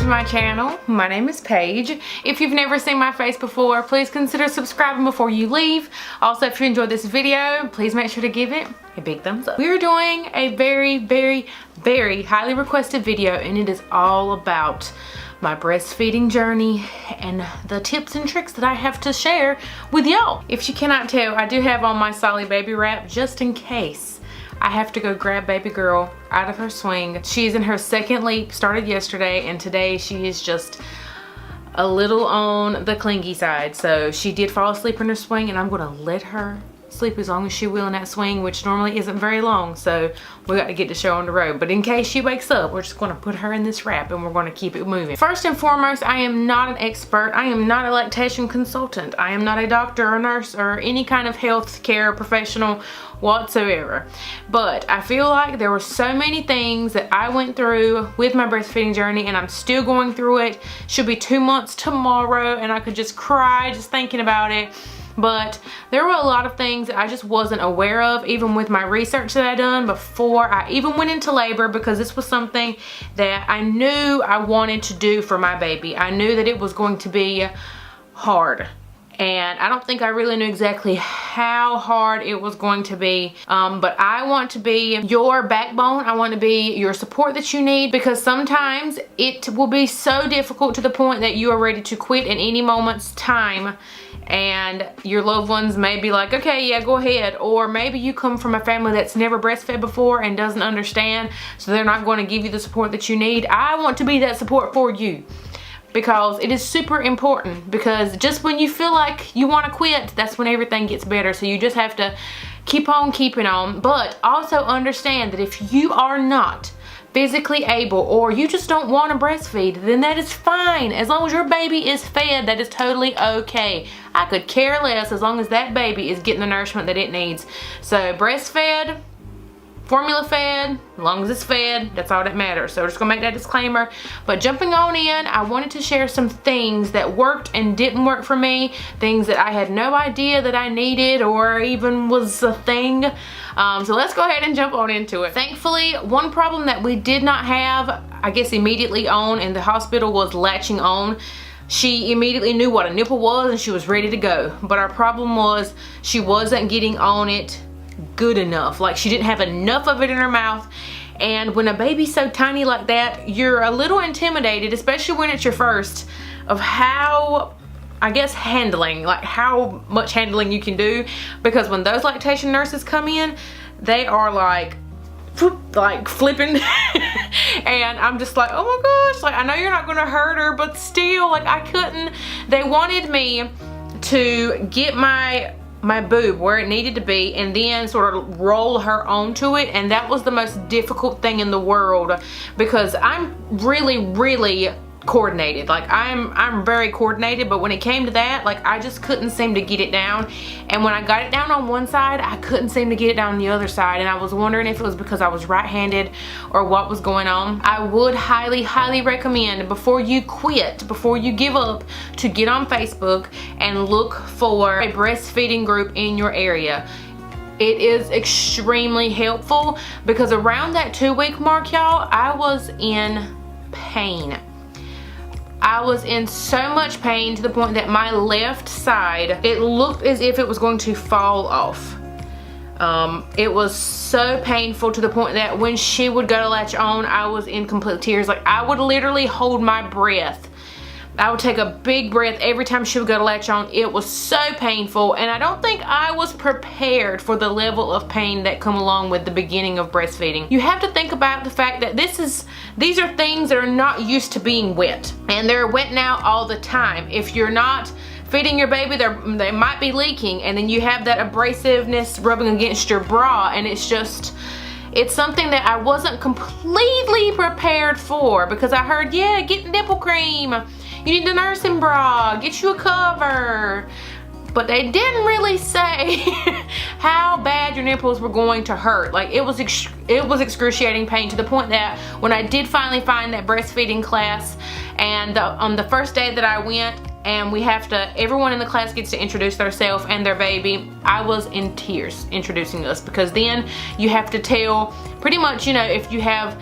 to my channel. My name is Paige. If you've never seen my face before, please consider subscribing before you leave. Also, if you enjoyed this video, please make sure to give it a big thumbs up. We're doing a very highly requested video, and it is all about my breastfeeding journey and the tips and tricks that I have to share with y'all. If you cannot tell, I do have on my Solly baby wrap just in case I have to go grab baby girl out of her swing. She's in her second leap, started yesterday, and today she is just a little on the clingy side. So she did fall asleep in her swing, and I'm gonna let her sleep as long as she will in that swing, which normally isn't very long, so we got to get the show on the road. But in case she wakes up, we're just going to put her in this wrap and we're going to keep it moving. First and foremost, I am not an expert. I am not a lactation consultant. I am not a doctor or nurse or any kind of health care professional whatsoever. But I feel like there were so many things that I went through with my breastfeeding journey, and I'm still going through it. Should be 2 months tomorrow, and I could just cry just thinking about it. But there were a lot of things that I just wasn't aware of, even with my research that I done before I even went into labor, because this was something that I knew I wanted to do for my baby. I knew that it was going to be hard, and I don't think I really knew exactly how hard it was going to be, but I want to be your backbone. I want to be your support that you need, because sometimes it will be so difficult to the point that you are ready to quit in any moment's time, and your loved ones may be like, okay, yeah, go ahead. Or maybe you come from a family that's never breastfed before and doesn't understand, so they're not going to give you the support that you need. I want to be that support for you, because it is super important, because just when you feel like you want to quit, that's when everything gets better. So you just have to keep on keeping on. But also understand that if you are not physically able, or you just don't want to breastfeed, then that is fine. As long as your baby is fed, that is totally okay. I could care less as long as that baby is getting the nourishment that it needs. So breastfed, formula fed, as long as it's fed, that's all that matters. So we're just gonna make that disclaimer. But jumping on in, I wanted to share some things that worked and didn't work for me, things that I had no idea that I needed or even was a thing. So let's go ahead and jump on into it. Thankfully, one problem that we did not have, I guess immediately on in the hospital, was latching on. She immediately knew what a nipple was and she was ready to go. But our problem was she wasn't getting on it good enough. Like, she didn't have enough of it in her mouth. And when a baby's so tiny like that, you're a little intimidated, especially when it's your first, of how, I guess, handling, like how much handling you can do. Because when those lactation nurses come in, they are like flipping and I'm just like, oh my gosh, like, I know you're not gonna hurt her, but still, like, I couldn't. They wanted me to get my boob where it needed to be and then sort of roll her onto it, and that was the most difficult thing in the world, because I'm really coordinated. Like, I'm very coordinated, but when it came to that, like, I just couldn't seem to get it down. And when I got it down on one side, I couldn't seem to get it down on the other side, and I was wondering if it was because I was right-handed or what was going on. I would highly recommend, before you quit, before you give up, to get on Facebook and look for a breastfeeding group in your area. It is extremely helpful, because around that 2-week mark, y'all, I was in pain. I was in so much pain to the point that my left side, it looked as if it was going to fall off. It was so painful to the point that when she would go to latch on, I was in complete tears. Like, I would literally hold my breath. I would take a big breath every time she would go to latch on. It was so painful, and I don't think I was prepared for the level of pain that come along with the beginning of breastfeeding. You have to think about the fact that these are things that are not used to being wet, and they're wet now all the time. If you're not feeding your baby, they might be leaking, and then you have that abrasiveness rubbing against your bra, and it's something that I wasn't completely prepared for, because I heard, yeah, get nipple cream, you need a nursing bra, get you a cover. But they didn't really say how bad your nipples were going to hurt. Like, it was excruciating pain, to the point that when I did finally find that breastfeeding class, and on the first day that I went, and everyone in the class gets to introduce themselves and their baby, I was in tears introducing us, because then you have to tell pretty much, you know, if you have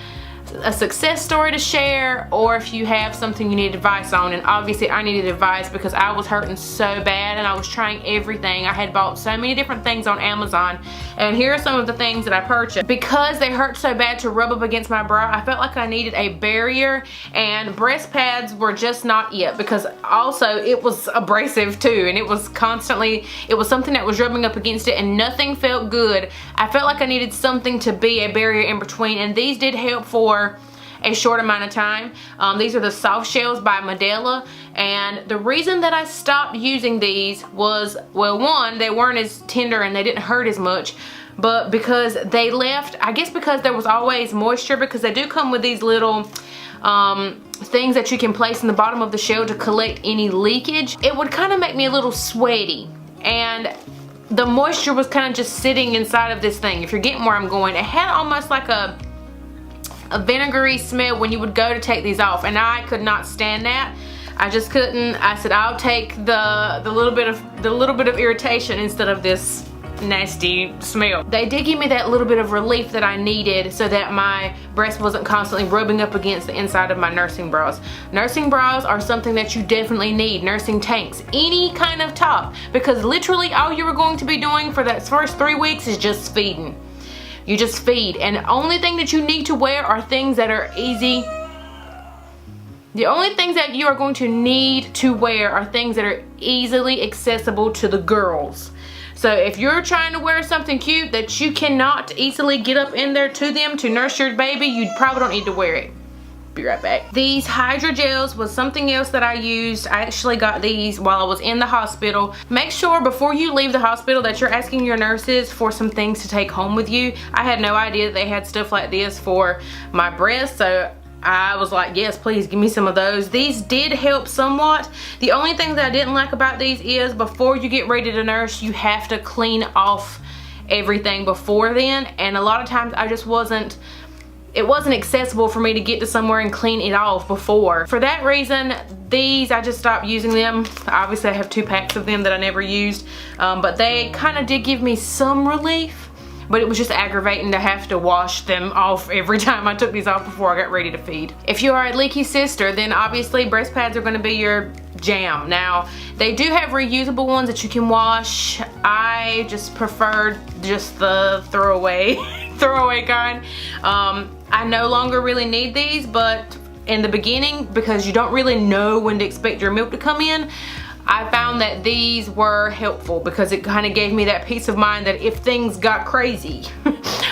a success story to share, or if you have something you need advice on. And obviously I needed advice because I was hurting so bad and I was trying everything. I had bought so many different things on Amazon, and here are some of the things that I purchased. Because they hurt so bad to rub up against my bra, I felt like I needed a barrier, and breast pads were just not it, because also it was abrasive too, and it was constantly, it was something that was rubbing up against it and nothing felt good. I felt like I needed something to be a barrier in between, and these did help for a short amount of time. These are the soft shells by Medela, and the reason that I stopped using these was, well, one, they weren't as tender and they didn't hurt as much, but because they left, I guess because there was always moisture, because they do come with these little things that you can place in the bottom of the shell to collect any leakage. It would kind of make me a little sweaty, and the moisture was kind of just sitting inside of this thing, if you're getting where I'm going. It had almost like a vinegary smell when you would go to take these off, and I could not stand that. I just couldn't. I said I'll take the little bit of irritation instead of this nasty smell. They did give me that little bit of relief that I needed so that my breast wasn't constantly rubbing up against the inside of my nursing bras. Nursing bras are something that you definitely need. Nursing tanks, any kind of top, because literally all you are going to be doing for that first 3 weeks is just feeding. You just feed, and the only thing that you need to wear are things that are easy. The only things that you are going to need to wear are things that are easily accessible to the girls. So if you're trying to wear something cute that you cannot easily get up in there to them to nurse your baby, you probably don't need to wear it. Be right back. These hydrogels was something else that I used. I actually got these while I was in the hospital. Make sure before you leave the hospital that you're asking your nurses for some things to take home with you. I had no idea that they had stuff like this for my breast, so I was like, yes, please give me some of those. These did help somewhat. The only thing that I didn't like about these is before you get ready to nurse, you have to clean off everything before then, and a lot of times I just wasn't, it wasn't accessible for me to get to somewhere and clean it off before. For that reason, these, I just stopped using them. Obviously I have 2 packs of them that I never used, but they kind of did give me some relief, but it was just aggravating to have to wash them off every time I took these off before I got ready to feed. If you are a leaky sister, then obviously breast pads are going to be your jam. Now, they do have reusable ones that you can wash. I just preferred just the throwaway kind. I no longer really need these, but in the beginning, because you don't really know when to expect your milk to come in, I found that these were helpful because it kind of gave me that peace of mind that if things got crazy,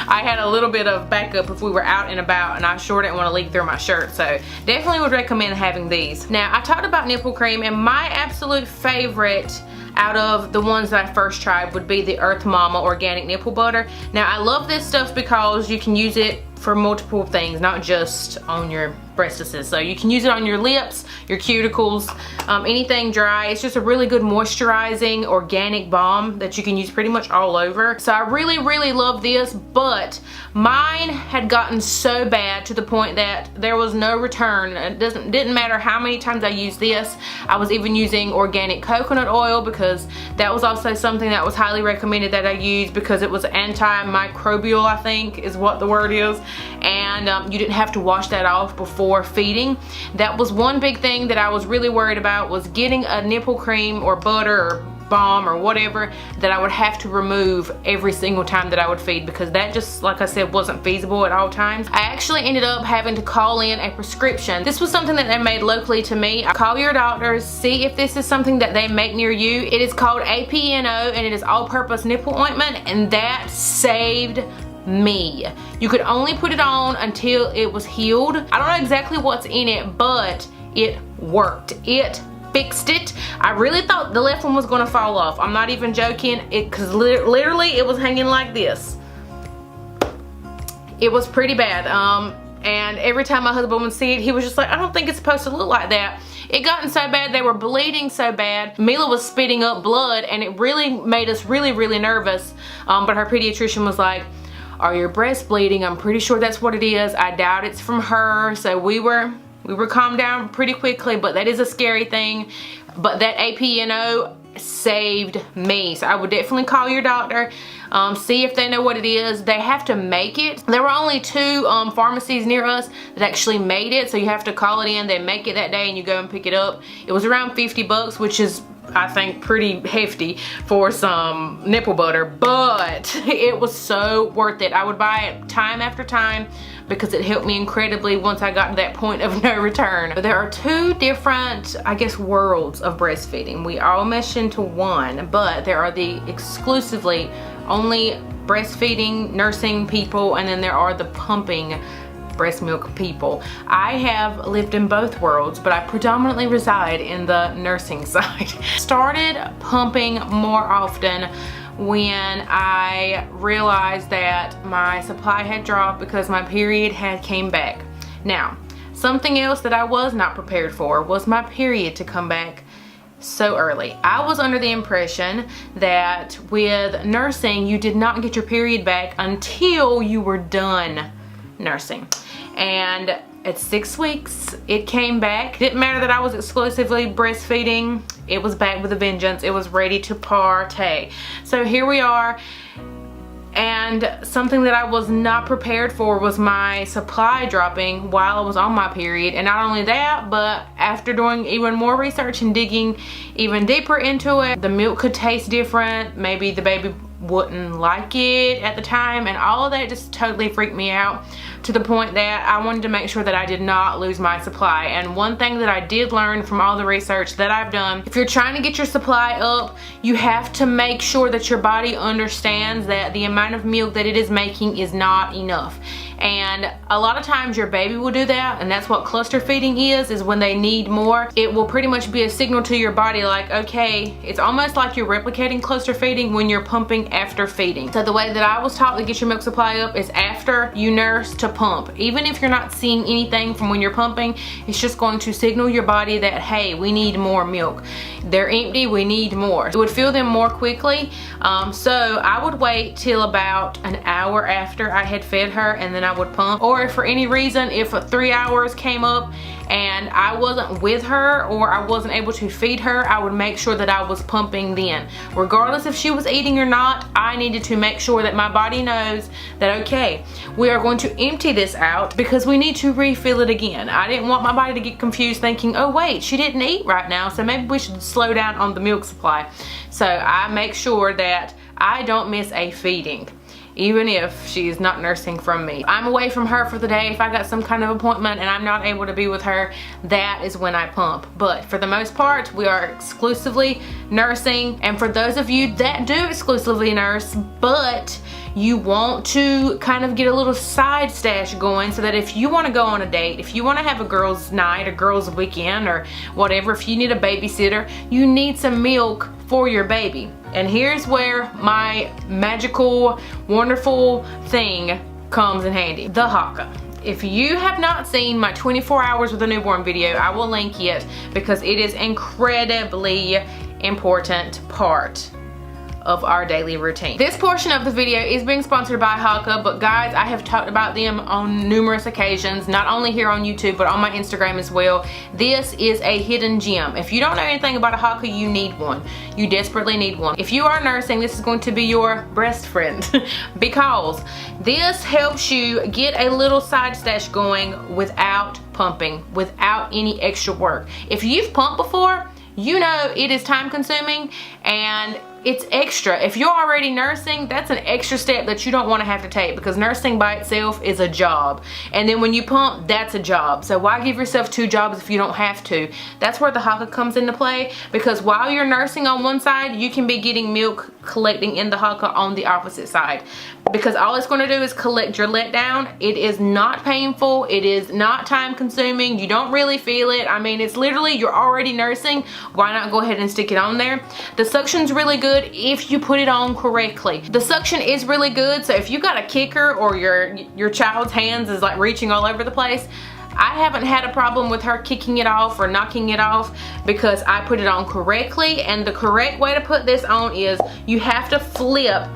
I had a little bit of backup if we were out and about, and I sure didn't want to leak through my shirt. So definitely would recommend having these. Now, I talked about nipple cream, and my absolute favorite out of the ones that I first tried would be the Earth Mama organic nipple butter. Now, I love this stuff because you can use it for multiple things, not just on your breastises. So you can use it on your lips, your cuticles, anything dry. It's just a really good moisturizing organic balm that you can use pretty much all over. So I really, really love this, but mine had gotten so bad to the point that there was no return. It didn't matter how many times I used this. I was even using organic coconut oil because that was also something that was highly recommended that I use because it was antimicrobial, I think is what the word is. And you didn't have to wash that off before feeding. That was one big thing that I was really worried about, was getting a nipple cream or butter or balm or whatever that I would have to remove every single time that I would feed, because that just, like I said, wasn't feasible at all times. I actually ended up having to call in a prescription. This was something that they made locally to me. Call your doctors, see if this is something that they make near you. It is called APNO, and it is all-purpose nipple ointment, and that saved me. You could only put it on until it was healed. I don't know exactly what's in it, but it worked. It fixed it. I really thought the left one was gonna fall off. I'm not even joking, because literally it was hanging like this. It was pretty bad. And every time my husband would see it, he was just like, I don't think it's supposed to look like that. It gotten so bad, they were bleeding so bad. Mila was spitting up blood, and it really made us really, really nervous. But her pediatrician was like, are your breasts bleeding? I'm pretty sure that's what it is. I doubt it's from her. So we were calmed down pretty quickly, but that is a scary thing. But that APNO saved me. So I would definitely call your doctor, see if they know what it is. They have to make it. There were only 2 pharmacies near us that actually made it, so you have to call it in. They make it that day and you go and pick it up. It was around 50 bucks, which is, I think, pretty hefty for some nipple butter, but it was so worth it. I would buy it time after time because it helped me incredibly once I got to that point of no return. There are 2 different, I guess, worlds of breastfeeding. We all mesh into one, but there are the exclusively only breastfeeding, nursing people, and then there are the pumping breast milk people. I have lived in both worlds, but I predominantly reside in the nursing side. Started pumping more often when I realized that my supply had dropped because my period had came back. Now, something else that I was not prepared for was my period to come back so early. I was under the impression that with nursing, you did not get your period back until you were done nursing. And at 6 weeks, it came back. Didn't matter that I was exclusively breastfeeding. It was back with a vengeance. It was ready to partay. So here we are. And something that I was not prepared for was my supply dropping while I was on my period. And not only that, but after doing even more research and digging even deeper into it, the milk could taste different. Maybe the baby wouldn't like it at the time, and all of that just totally freaked me out to the point that I wanted to make sure that I did not lose my supply. And one thing that I did learn from all the research that I've done, if you're trying to get your supply up, you have to make sure that your body understands that the amount of milk that it is making is not enough. And a lot of times your baby will do that, and that's what cluster feeding is when they need more. It will pretty much be a signal to your body like, okay, it's almost like you're replicating cluster feeding when you're pumping after feeding. So the way that I was taught to get your milk supply up is after you nurse to pump. Even if you're not seeing anything from when you're pumping, it's just going to signal your body that, hey, we need more milk. They're empty, we need more. It would fill them more quickly. So I would wait till about an hour after I had fed her, and then I would pump. Or if for any reason, if 3 hours came up and I wasn't with her or I wasn't able to feed her, I would make sure that I was pumping then. Regardless if she was eating or not, I needed to make sure that my body knows that, okay, we are going to empty this out because we need to refill it again. I didn't want my body to get confused thinking, oh wait, she didn't eat right now, so maybe we should slow down on the milk supply. So I make sure that I don't miss a feeding, even if she's not nursing from me. I'm away from her for the day. If I got some kind of appointment and I'm not able to be with her, that is when I pump. But for the most part, we are exclusively nursing. And for those of you that do exclusively nurse, but you want to kind of get a little side stash going so that if you want to go on a date, if you want to have a girls' night, a girls' weekend, or whatever, if you need a babysitter, you need some milk for your baby. And here's where my magical, wonderful thing comes in handy. The Haka. If you have not seen my 24 hours with a newborn video, I will link it because it is incredibly important part of our daily routine. This portion of the video is being sponsored by Haka, but guys, I have talked about them on numerous occasions, not only here on YouTube, but on my Instagram as well. This is a hidden gem. If you don't know anything about a Haka, you need one. You desperately need one. If you are nursing, this is going to be your breast friend because this helps you get a little side stash going without pumping, without any extra work. If you've pumped before, you know it is time consuming and it's extra. If you're already nursing, that's an extra step that you don't want to have to take because nursing by itself is a job. And then when you pump, that's a job. So why give yourself 2 jobs if you don't have to? That's where the Haka comes into play because while you're nursing on one side, you can be getting milk collecting in the Haka on the opposite side. Because all it's going to do is collect your letdown. It is not painful. It is not time consuming. You don't really feel it. I mean, it's literally, you're already nursing. Why not go ahead and stick it on there? The suction's really good if you put it on correctly. The suction is really good. So if you got a kicker or your child's hands is like reaching all over the place, I haven't had a problem with her kicking it off or knocking it off because I put it on correctly. And the correct way to put this on is you have to flip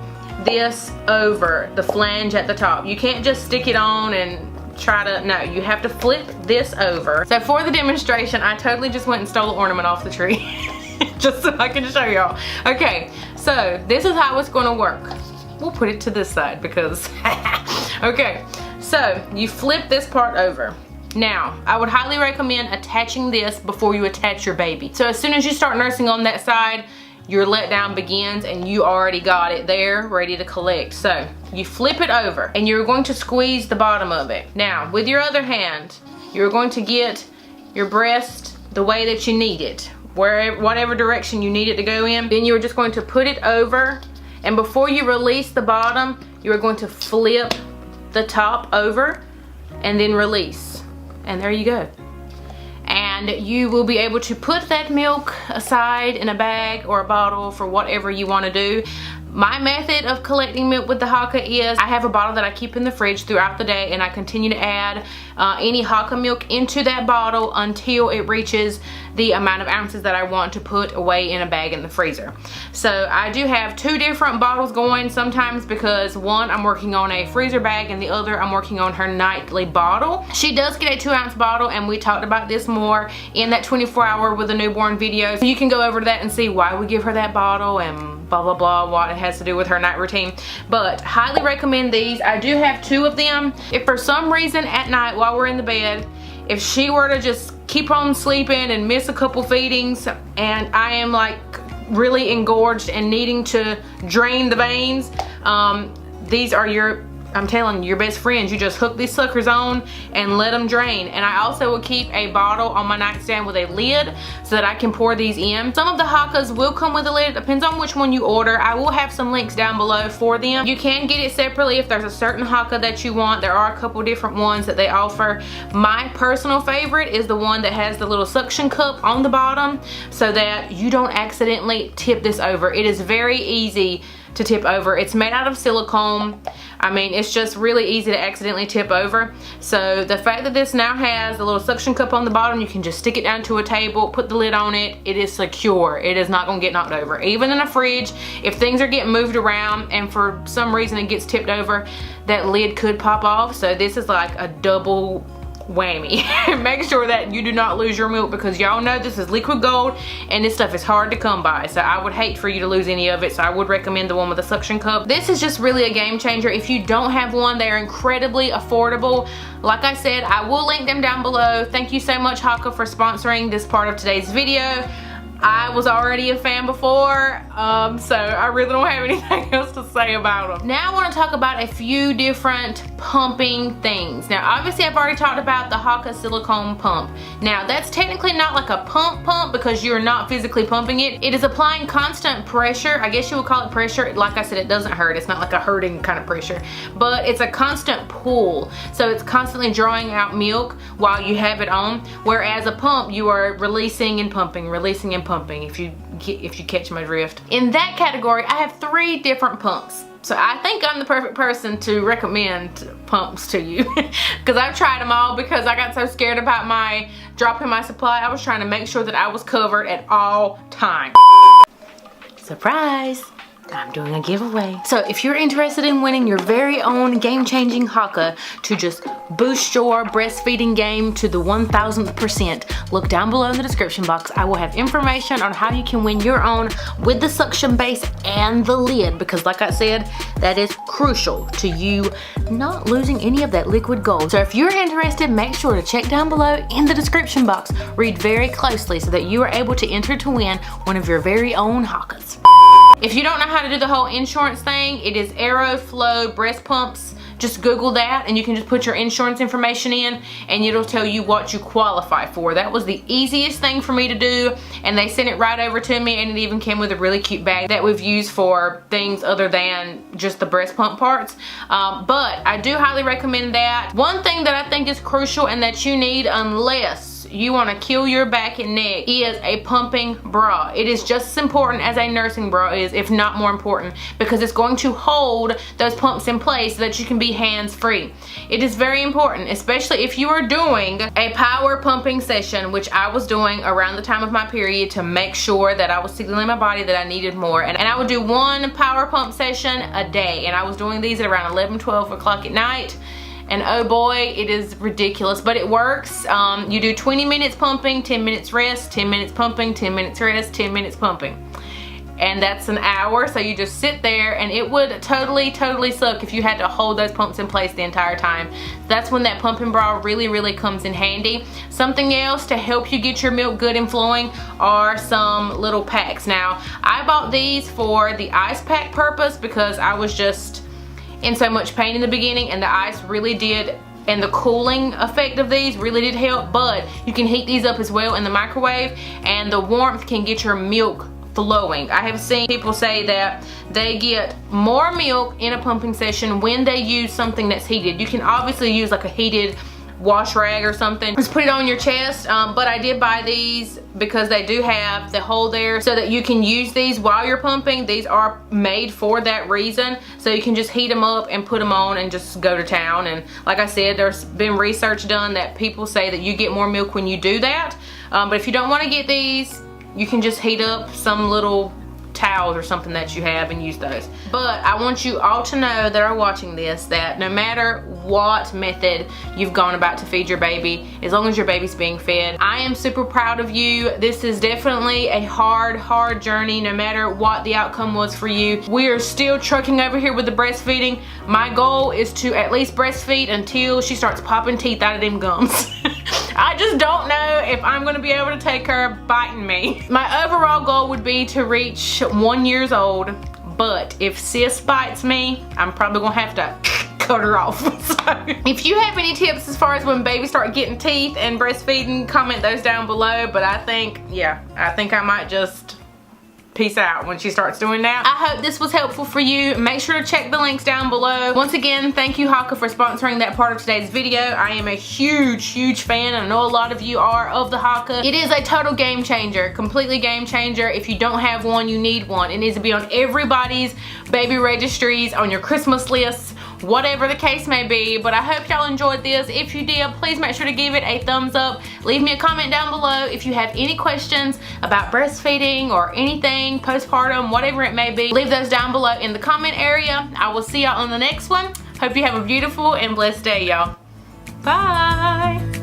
this over the flange at the top. You can't just stick it on and try to, no, you have to flip this over. So for the demonstration, I totally just went and stole the ornament off the tree. just so I can show y'all. Okay, so this is how it's gonna work. We'll put it to this side because, okay. So you flip this part over. Now, I would highly recommend attaching this before you attach your baby. So as soon as you start nursing on that side, your letdown begins and you already got it there ready to collect. So you flip it over and you're going to squeeze the bottom of it. Now, with your other hand, you're going to get your breast the way that you need it, whatever direction you need it to go in. Then you're just going to put it over, and before you release the bottom, you're going to flip the top over and then release. And there you go. And you will be able to put that milk aside in a bag or a bottle for whatever you want to do. My method of collecting milk with the Haka is I have a bottle that I keep in the fridge throughout the day, and I continue to add any Haka milk into that bottle until it reaches the amount of ounces that I want to put away in a bag in the freezer. So I do have 2 different bottles going sometimes, because one I'm working on a freezer bag and the other I'm working on her nightly bottle. She does get a 2-ounce bottle, and we talked about this more in that 24-hour with a newborn video. So you can go over to that and see why we give her that bottle and blah blah blah, what it has to do with her night routine. But highly recommend these. I do have 2 of them. If for some reason at night while we're in the bed, if she were to just keep on sleeping and miss a couple feedings and I am like really engorged and needing to drain the veins, these are I'm telling you, your best friends. You just hook these suckers on and let them drain. And I also will keep a bottle on my nightstand with a lid so that I can pour these in. Some of the Hakas will come with a lid. It depends on which one you order. I will have some links down below for them. You can get it separately if there's a certain Haka that you want. There are a couple different ones that they offer. My personal favorite is the one that has the little suction cup on the bottom so that you don't accidentally tip this over. It is very easy to tip over. It's made out of silicone. I mean, it's just really easy to accidentally tip over. So the fact that this now has a little suction cup on the bottom, you can just stick it down to a table, put the lid on it. It is secure. It is not gonna get knocked over. Even in a fridge, if things are getting moved around and for some reason it gets tipped over, that lid could pop off. So this is like a double whammy. Make sure that you do not lose your milk, because y'all know this is liquid gold and this stuff is hard to come by. So I would hate for you to lose any of it. So I would recommend the one with the suction cup. This is just really a game changer. If you don't have one, they are incredibly affordable. Like I said, I will link them down below. Thank you so much, Haka, for sponsoring this part of today's video. I was already a fan before, so I really don't have anything else to say about them. Now I want to talk about a few different pumping things. Now obviously I've already talked about the Haka silicone pump. Now that's technically not like a pump because you're not physically pumping it. It is applying constant pressure. I guess you would call it pressure. Like I said, it doesn't hurt. It's not like a hurting kind of pressure, but it's a constant pull. So it's constantly drawing out milk while you have it on. Whereas a pump, you are releasing and pumping, releasing and pumping, if you catch my drift. In that category, I have 3 different pumps. So I think I'm the perfect person to recommend pumps to you because I've tried them all, because I got so scared about my dropping my supply. I was trying to make sure that I was covered at all times. Surprise! I'm doing a giveaway. So if you're interested in winning your very own game-changing Haka to just boost your breastfeeding game to the 1000%, look down below in the description box. I will have information on how you can win your own with the suction base and the lid, because like I said, that is crucial to you not losing any of that liquid gold. So if you're interested, make sure to check down below in the description box. Read very closely so that you are able to enter to win one of your very own Hakas. If you don't know how to do the whole insurance thing, it is Aeroflow breast pumps. Just Google that and you can just put your insurance information in and it'll tell you what you qualify for. That was the easiest thing for me to do, and they sent it right over to me, and it even came with a really cute bag that we've used for things other than just the breast pump parts. But I do highly recommend that. One thing that I think is crucial and that you need, unless you want to kill your back and neck, is a pumping bra. It is just as important as a nursing bra is, if not more important, because it's going to hold those pumps in place so that you can be hands-free. It is very important, especially if you are doing a power pumping session, which I was doing around the time of my period to make sure that I was signaling my body that I needed more. And I would do 1 power pump session a day, and I was doing these at around 11, 12 o'clock at night. and oh boy, it is ridiculous, but it works. You do 20 minutes pumping, 10 minutes rest, 10 minutes pumping, 10 minutes rest, 10 minutes pumping. And that's an hour, so you just sit there, and it would totally suck if you had to hold those pumps in place the entire time. That's when that pumping bra really comes in handy. Something else to help you get your milk good and flowing are some little packs. Now, I bought these for the ice pack purpose because I was just in so much pain in the beginning, and the ice really did, and the cooling effect of these really did help. But you can heat these up as well in the microwave, and the warmth can get your milk flowing. I have seen people say that they get more milk in a pumping session when they use something that's heated. You can obviously use like a heated wash rag or something, just put it on your chest, but I did buy these because they do have the hole there so that you can use these while you're pumping. These are made for that reason, so you can just heat them up and put them on and just go to town. And like I said, there's been research done that people say that you get more milk when you do that, but if you don't want to get these, you can just heat up some little towels or something that you have and use those. But I want you all to know that are watching this that no matter what method you've gone about to feed your baby, as long as your baby's being fed, I am super proud of you. This is definitely a hard journey, no matter what the outcome was for you. We are still trucking over here with the breastfeeding. My goal is to at least breastfeed until she starts popping teeth out of them gums. I just don't know if I'm gonna be able to take her biting me. My overall goal would be to reach 1 year old, but if sis bites me, I'm probably gonna have to cut her off. So, if you have any tips as far as when babies start getting teeth and breastfeeding, comment those down below. But I think, yeah, I think I might just peace out when she starts doing that. I hope this was helpful for you. Make sure to check the links down below. Once again, thank you Haka for sponsoring that part of today's video. I am a huge fan, and I know a lot of you are, of the Haka. It is a total game changer, completely game changer. If you don't have one, you need one. It needs to be on everybody's baby registries, on your Christmas lists, whatever the case may be. But I hope y'all enjoyed this. If you did, please make sure to give it a thumbs up. Leave me a comment down below if you have any questions about breastfeeding or anything, postpartum, whatever it may be. Leave those down below in the comment area. I will see y'all on the next one. Hope you have a beautiful and blessed day, y'all. Bye.